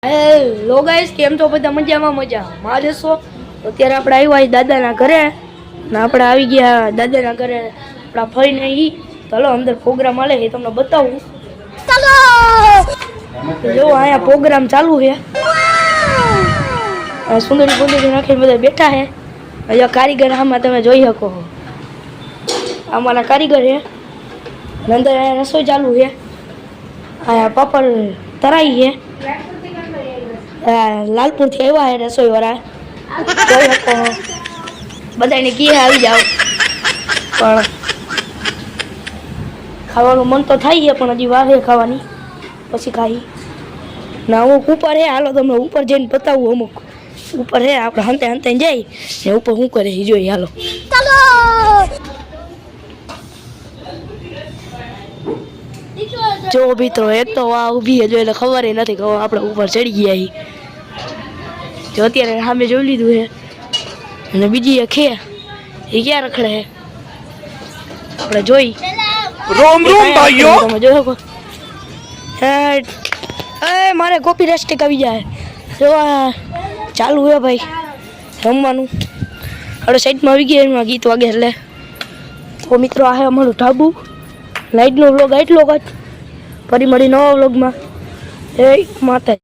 Hello guys, કેમ છો બધા? મજામાં માં જશો. અત્યારે આપણે આવ્યા દાદાના ઘરે ને આપણે આવી ગયા દાદાના ઘરે. આપણા ફરીને ઈ ચાલો અંદર પ્રોગ્રામ હાલે એ તમને બતાવું. ચાલો જો અહીંયા પ્રોગ્રામ ચાલુ છે. સુંદરી સુંદરી નાખીને બધા બેઠા છે. અહીંયા કારીગર આમાં તમે જોઈ શકો. અમારા કારીગર છે. અંદર અહીંયા રસોઈ ચાલુ છે. અહીંયા પાપડ તરાઈ છે. લાલપુર થી આવ્યા હે રસોઈ વાળા. બધાને કી આવી જાવ, પણ ખાવાનું મન તો થાય છે, પણ હજી વાર છે ખાવાની. પછી ખાઈ ના અમુક ઉપર હે. હાલો તમને ઉપર જઈને બતાવું. અમુક ઉપર હે, આપણે હંતે હંતે જઈ ને ઉપર શું કરે એ જોઈએ. હાલો જો મિત્રો, એક તો આ ઊભી જો એટલે ખબર નથી કે આપણે ઉપર ચડી ગયા. જો અત્યારે સામે જોઈ લીધું છે. અને બીજી એક છે એ ક્યાં રખડે છે આપણે જોઈ. રોમ રોમ ભાઈઓ, તમે જોઈ શકો. મારે કોપી રેસ્ટિક આવી જાય. જો ચાલુ હે ભાઈ રમવાનું. આપણે સાઈડમાં આવી ગયા, એમાં ગીત વાગે એટલે. તો મિત્રો આ છે અમારું ઢાબુ. લાઈટનો વ્લોગ આટલો જ. ફરી મળી નવા વ્લોગમાં. જય માતા.